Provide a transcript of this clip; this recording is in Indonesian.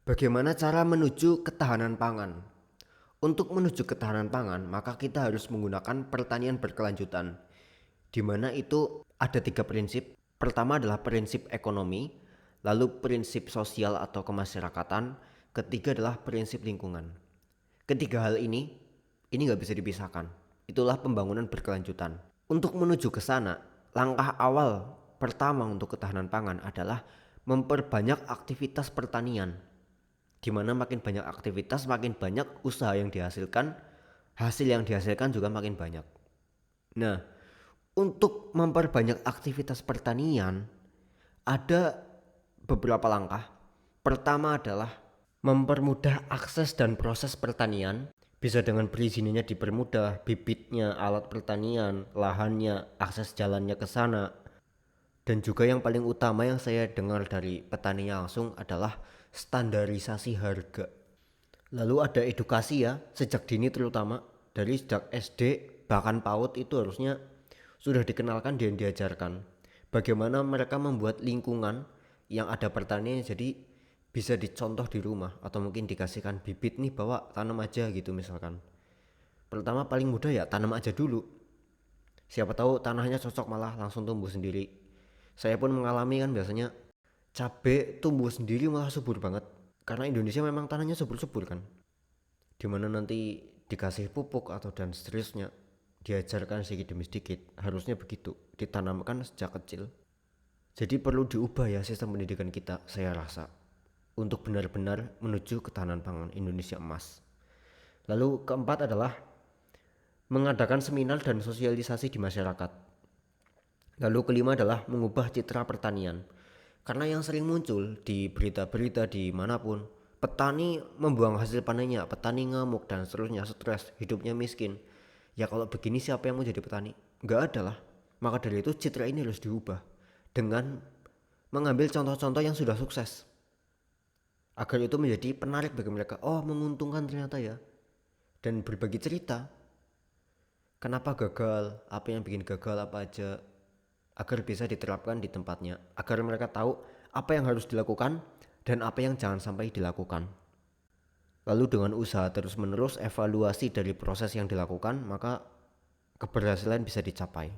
Bagaimana cara menuju ketahanan pangan? Untuk menuju ketahanan pangan, maka kita harus menggunakan pertanian berkelanjutan, di mana itu ada 3 prinsip. Pertama adalah prinsip ekonomi, lalu prinsip sosial atau kemasyarakatan, ketiga adalah prinsip lingkungan. Ketiga hal ini nggak bisa dipisahkan. Itulah pembangunan berkelanjutan. Untuk menuju ke sana, langkah awal pertama untuk ketahanan pangan adalah memperbanyak aktivitas pertanian, di mana makin banyak aktivitas, makin banyak usaha yang dihasilkan, hasil yang dihasilkan juga makin banyak. Nah, untuk memperbanyak aktivitas pertanian, ada beberapa langkah. Pertama adalah mempermudah akses dan proses pertanian, bisa dengan perizinannya dipermudah, bibitnya, alat pertanian, lahannya, akses jalannya ke sana. Dan juga yang paling utama yang saya dengar dari petaninya langsung adalah standarisasi harga. Lalu ada edukasi ya, sejak dini terutama, dari sejak SD bahkan PAUD itu harusnya sudah dikenalkan dan diajarkan bagaimana mereka membuat lingkungan yang ada pertanian, jadi bisa dicontoh di rumah atau mungkin dikasihkan bibit nih, bawa tanam aja gitu misalkan. Pertama paling mudah ya tanam aja dulu, siapa tahu tanahnya cocok malah langsung tumbuh sendiri. Saya pun mengalami kan, biasanya cabai tumbuh sendiri malah subur banget, karena Indonesia memang tanahnya subur-subur kan, dimana nanti dikasih pupuk atau dan seterusnya, diajarkan sedikit demi sedikit, harusnya begitu ditanamkan sejak kecil. Jadi perlu diubah ya sistem pendidikan kita, saya rasa, untuk benar-benar menuju ketahanan pangan Indonesia emas. Lalu keempat adalah mengadakan seminar dan sosialisasi di masyarakat. Lalu kelima adalah mengubah citra pertanian. Karena yang sering muncul di berita-berita dimanapun, petani membuang hasil panennya, petani ngamuk dan seterusnya, stres, hidupnya miskin. Ya kalau begini siapa yang mau jadi petani? Nggak ada lah. Maka dari itu citra ini harus diubah dengan mengambil contoh-contoh yang sudah sukses, agar itu menjadi penarik bagi mereka. Oh, menguntungkan ternyata ya. Dan berbagi cerita, kenapa gagal, apa yang bikin gagal apa aja, agar bisa diterapkan di tempatnya, agar mereka tahu apa yang harus dilakukan dan apa yang jangan sampai dilakukan. Lalu dengan usaha terus menerus, evaluasi dari proses yang dilakukan, maka keberhasilan bisa dicapai.